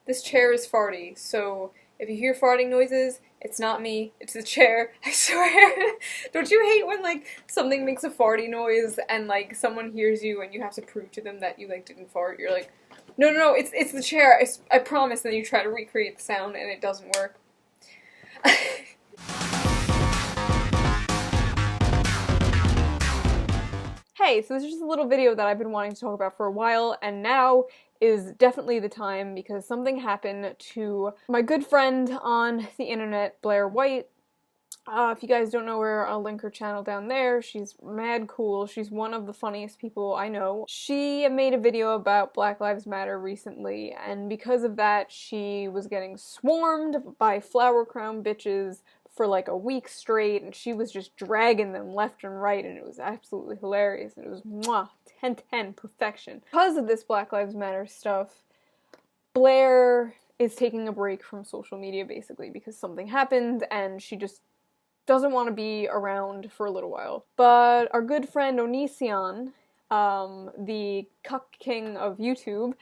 This chair is farty, so if you hear farting noises, it's not me, it's the chair, I swear. Don't you hate when, like, something makes a farty noise and, like, someone hears you and you have to prove to them that you, like, didn't fart? You're like, no, no, no, it's the chair, I promise, and then you try to recreate the sound and it doesn't work. Hey, so this is just a little video that I've been wanting to talk about for a while, and now is definitely the time because something happened to my good friend on the internet, Blair White. If you guys don't know her, I'll link her channel down there. She's mad cool. She's one of the funniest people I know. She made a video about Black Lives Matter recently, and because of that, she was getting swarmed by flower crown bitches for like a week straight, and she was just dragging them left and right, and it was absolutely hilarious, and it was mwah, 10/10 perfection. Because of this Black Lives Matter stuff, Blair is taking a break from social media basically because something happened and she just doesn't want to be around for a little while. But our good friend Onision, the cuck king of YouTube,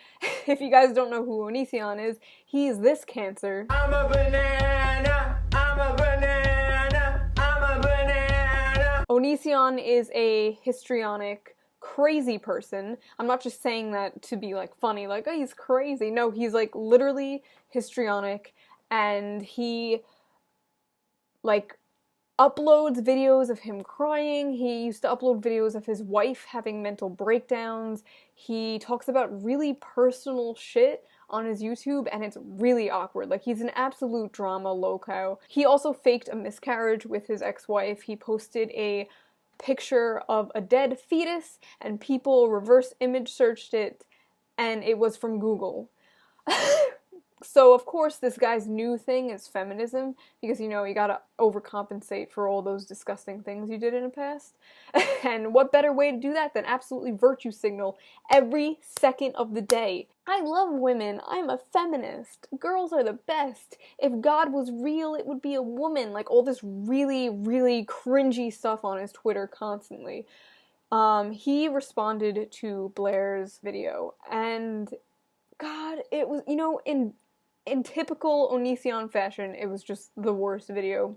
if you guys don't know who Onision is, he's this cancer. I'm a banana, I'm a banana, I'm a banana. Onision is a histrionic, crazy person. I'm not just saying that to be like funny, like, oh, he's crazy. No, he's like literally histrionic, and he like uploads videos of him crying. He used to upload videos of his wife having mental breakdowns. He talks about really personal shit on his YouTube, and it's really awkward. Like, he's an absolute drama loco. He also faked a miscarriage with his ex-wife. He posted a picture of a dead fetus, and people reverse image searched it, and it was from Google. So, of course, this guy's new thing is feminism, because, you know, you gotta overcompensate for all those disgusting things you did in the past. And what better way to do that than absolutely virtue signal every second of the day? I love women. I'm a feminist. Girls are the best. If God was real, it would be a woman. Like, all this really, really cringy stuff on his Twitter constantly. He responded to Blair's video, and God, it was, you know, in typical Onision fashion, it was just the worst video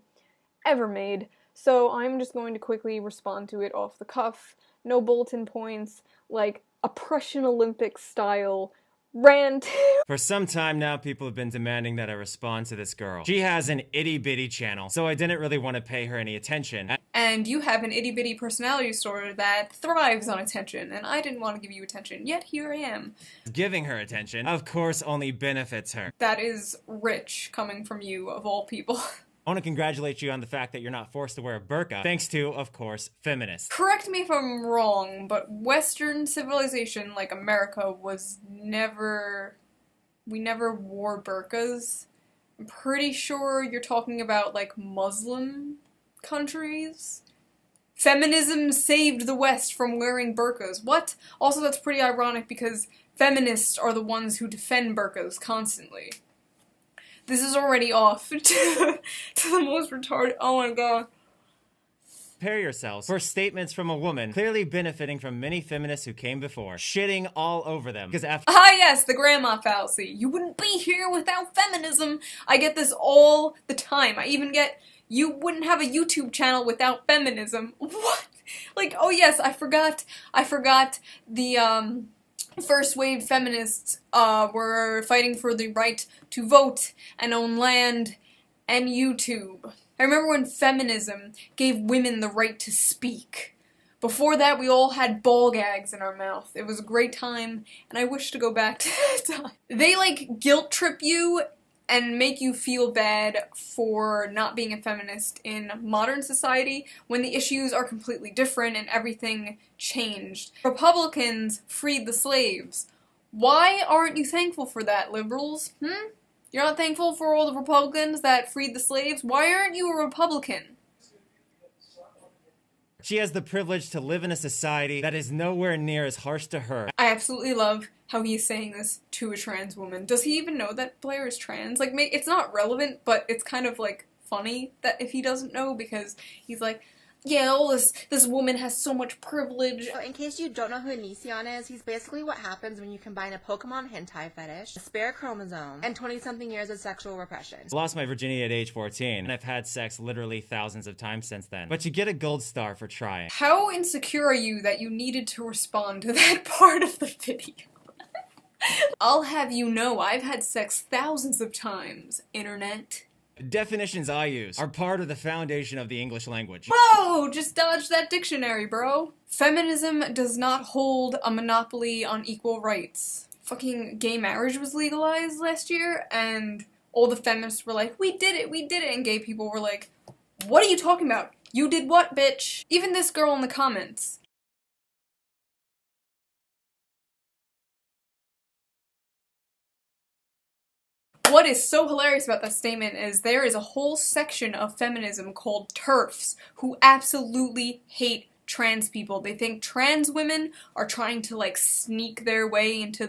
ever made. So I'm just going to quickly respond to it off the cuff. No bulletin points, like oppression Olympics style rant. For some time now, people have been demanding that I respond to this girl. She has an itty-bitty channel, so I didn't really want to pay her any attention. And you have an itty-bitty personality disorder that thrives on attention, and I didn't want to give you attention, yet here I am. Giving her attention, of course, only benefits her. That is rich, coming from you, of all people. I want to congratulate you on the fact that you're not forced to wear a burqa, thanks to, of course, feminists. Correct me if I'm wrong, but Western civilization, like America, was never... we never wore burqas. I'm pretty sure you're talking about, like, Muslim countries. Feminism saved the West from wearing burqas. What? Also, that's pretty ironic because feminists are the ones who defend burqas constantly. This is already off to the most retarded. Oh my god. Prepare yourselves for statements from a woman clearly benefiting from many feminists who came before, shitting all over them. Because after— ah yes, the grandma fallacy. You wouldn't be here without feminism. I get this all the time. I even get, you wouldn't have a YouTube channel without feminism. What? Like, oh yes, I forgot the, first wave feminists were fighting for the right to vote and own land and YouTube. I remember when feminism gave women the right to speak. Before that, we all had ball gags in our mouth. It was a great time, and I wish to go back to that time. They, like, guilt trip you and make you feel bad for not being a feminist in modern society when the issues are completely different and everything changed. Republicans freed the slaves. Why aren't you thankful for that, liberals? You're not thankful for all the Republicans that freed the slaves? Why aren't you a Republican? she has the privilege to live in a society that is nowhere near as harsh to her. I absolutely love how he's saying this to a trans woman. Does he even know that Blair is trans? Like, it's not relevant, but it's kind of, like, funny that if he doesn't know, because he's like, yeah, all this woman has so much privilege. So in case you don't know who Onision is, he's basically what happens when you combine a Pokemon hentai fetish, a spare chromosome, and 20-something years of sexual repression. I lost my virginity at age 14, and I've had sex literally thousands of times since then. But you get a gold star for trying. How insecure are you that you needed to respond to that part of the video? I'll have you know I've had sex thousands of times, internet. Definitions I use are part of the foundation of the English language. Whoa! Just dodge that dictionary, bro. Feminism does not hold a monopoly on equal rights. Fucking gay marriage was legalized last year, and all the feminists were like, we did it, and gay people were like, what are you talking about? You did what, bitch? Even this girl in the comments. What is so hilarious about that statement is there is a whole section of feminism called TERFs who absolutely hate trans people. They think trans women are trying to like sneak their way into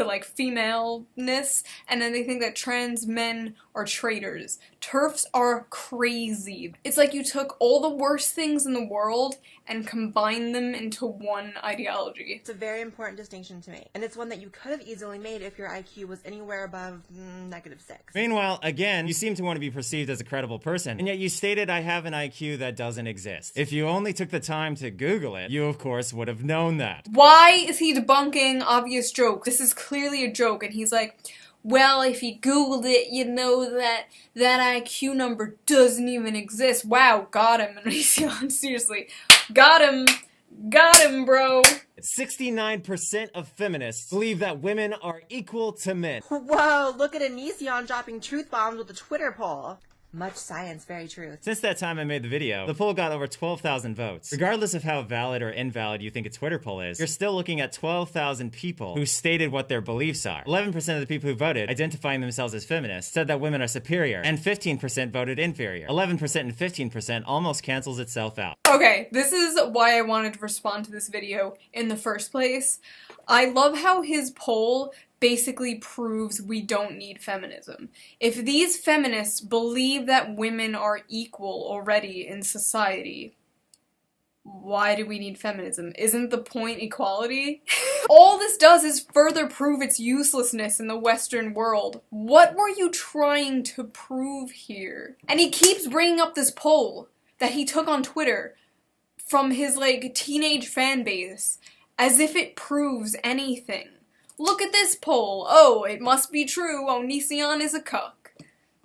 like femaleness, and then they think that trans men are traitors. TERFs are crazy. It's like you took all the worst things in the world and combined them into one ideology. It's a very important distinction to make, and it's one that you could have easily made if your IQ was anywhere above -6. Meanwhile, again, you seem to want to be perceived as a credible person, and yet you stated I have an IQ that doesn't exist. If you only took the time to Google it, you of course would have known that. Why is he debunking obvious jokes? This is clearly a joke, and he's like, well, if you Googled it, you know that IQ number doesn't even exist. Wow, got him, Onision, seriously. Got him, bro. 69% of feminists believe that women are equal to men. Whoa, look at Onision dropping truth bombs with a Twitter poll. Much science, very truth. Since that time I made the video, the poll got over 12,000 votes. Regardless of how valid or invalid you think a Twitter poll is, you're still looking at 12,000 people who stated what their beliefs are. 11% of the people who voted, identifying themselves as feminists, said that women are superior, and 15% voted inferior. 11% and 15% almost cancels itself out. Okay, this is why I wanted to respond to this video in the first place. I love how his poll basically proves we don't need feminism. If these feminists believe that women are equal already in society, why do we need feminism? Isn't the point equality? All this does is further prove its uselessness in the Western world. What were you trying to prove here? And he keeps bringing up this poll that he took on Twitter from his, like, teenage fan base as if it proves anything. Look at this poll. Oh, it must be true. Onision is a cuck.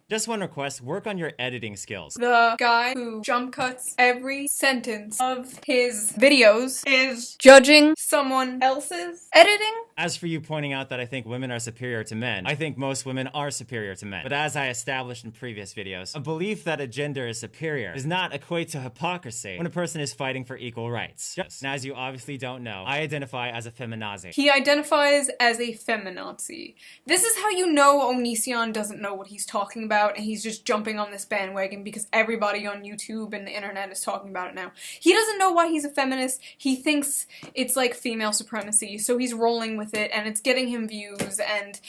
Just one request, work on your editing skills. The guy who jump cuts every sentence of his videos is judging someone else's editing? As for you pointing out that I think women are superior to men, I think most women are superior to men. But as I established in previous videos, a belief that a gender is superior does not equate to hypocrisy when a person is fighting for equal rights. Just, and as you obviously don't know, I identify as a feminazi. He identifies as a feminazi. This is how you know Onision doesn't know what he's talking about, and he's just jumping on this bandwagon because everybody on YouTube and the internet is talking about it now. He doesn't know why he's a feminist. He thinks it's like female supremacy, so he's rolling with it, and it's getting him views, and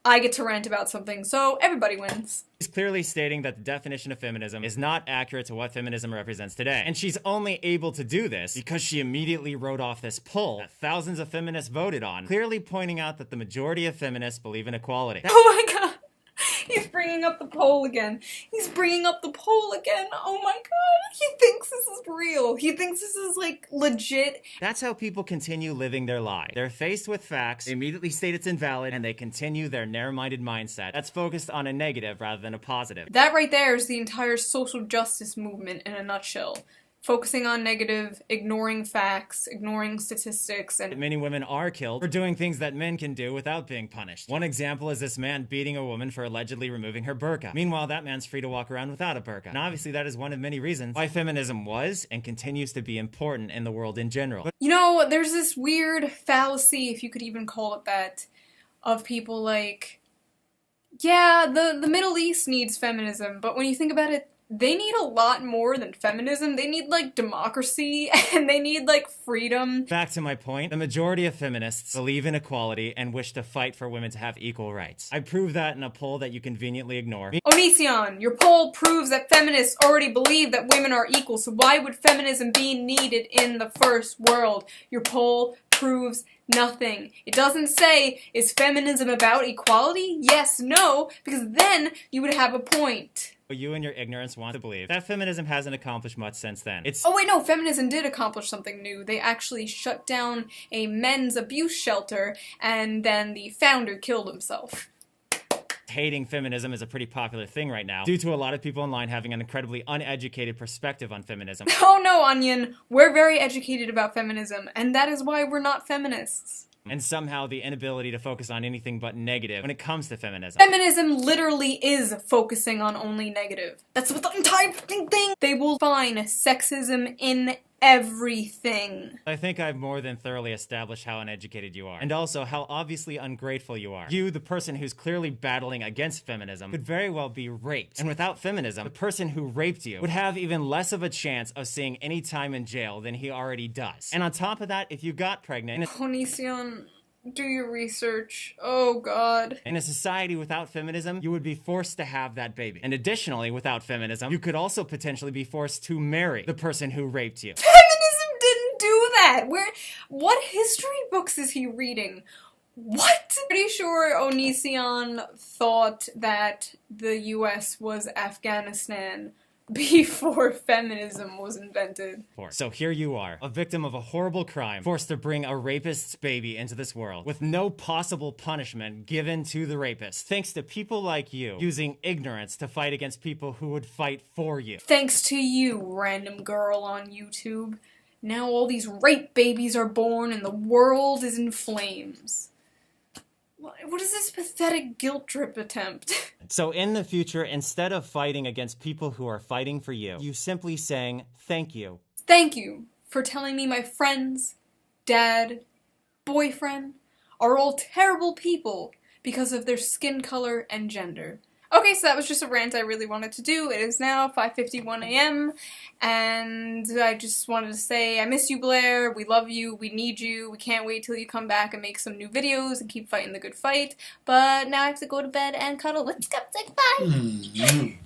I get to rant about something, so everybody wins. He's clearly stating that the definition of feminism is not accurate to what feminism represents today. And she's only able to do this because she immediately wrote off this poll that thousands of feminists voted on, clearly pointing out that the majority of feminists believe in equality. Oh my god! He's bringing up the poll again. He's bringing up the poll again. Oh my god. He thinks this is real. He thinks this is, like, legit. That's how people continue living their lie. They're faced with facts, they immediately state it's invalid, and they continue their narrow-minded mindset that's focused on a negative rather than a positive. That right there is the entire social justice movement in a nutshell. Focusing on negative, ignoring facts, ignoring statistics, and many women are killed for doing things that men can do without being punished. One example is this man beating a woman for allegedly removing her burqa. Meanwhile, that man's free to walk around without a burqa. And obviously that is one of many reasons why feminism was and continues to be important in the world in general. You know, there's this weird fallacy, if you could even call it that, of people like, yeah, the Middle East needs feminism, but when you think about it, they need a lot more than feminism. They need, like, democracy, and they need, like, freedom. Back to my point, the majority of feminists believe in equality and wish to fight for women to have equal rights. I proved that in a poll that you conveniently ignore. Onision, your poll proves that feminists already believe that women are equal, so why would feminism be needed in the first world? Your poll proves nothing. It doesn't say, is feminism about equality? Yes, no, because then you would have a point. You and your ignorance want to believe that feminism hasn't accomplished much since then. Oh wait, no, feminism did accomplish something new. They actually shut down a men's abuse shelter, and then the founder killed himself. Hating feminism is a pretty popular thing right now, due to a lot of people online having an incredibly uneducated perspective on feminism. Oh no, Onion, we're very educated about feminism, and that is why we're not feminists. And somehow the inability to focus on anything but negative when it comes to feminism. Feminism literally is focusing on only negative. That's what the entire thing. They will find sexism in everything. I think I've more than thoroughly established how uneducated you are, and also how obviously ungrateful you are. You, the person who's clearly battling against feminism, could very well be raped. And without feminism, the person who raped you would have even less of a chance of seeing any time in jail than he already does. And on top of that, if you got pregnant... Onision, do your research. Oh god. In a society without feminism, you would be forced to have that baby. And additionally, without feminism, you could also potentially be forced to marry the person who raped you. Feminism didn't do that! What history books is he reading? What? Pretty sure Onision thought that the US was Afghanistan before feminism was invented. So here you are, a victim of a horrible crime, forced to bring a rapist's baby into this world, with no possible punishment given to the rapist, thanks to people like you, using ignorance to fight against people who would fight for you. Thanks to you, random girl on YouTube. Now all these rape babies are born and the world is in flames. What is this pathetic guilt trip attempt? So in the future, instead of fighting against people who are fighting for you, you simply saying, thank you. Thank you for telling me my friends, dad, boyfriend are all terrible people because of their skin color and gender. Okay, so that was just a rant I really wanted to do. It is now 5:51 a.m. and I just wanted to say I miss you, Blair. We love you. We need you. We can't wait till you come back and make some new videos and keep fighting the good fight. But now I have to go to bed and cuddle. Let's go. Say goodbye.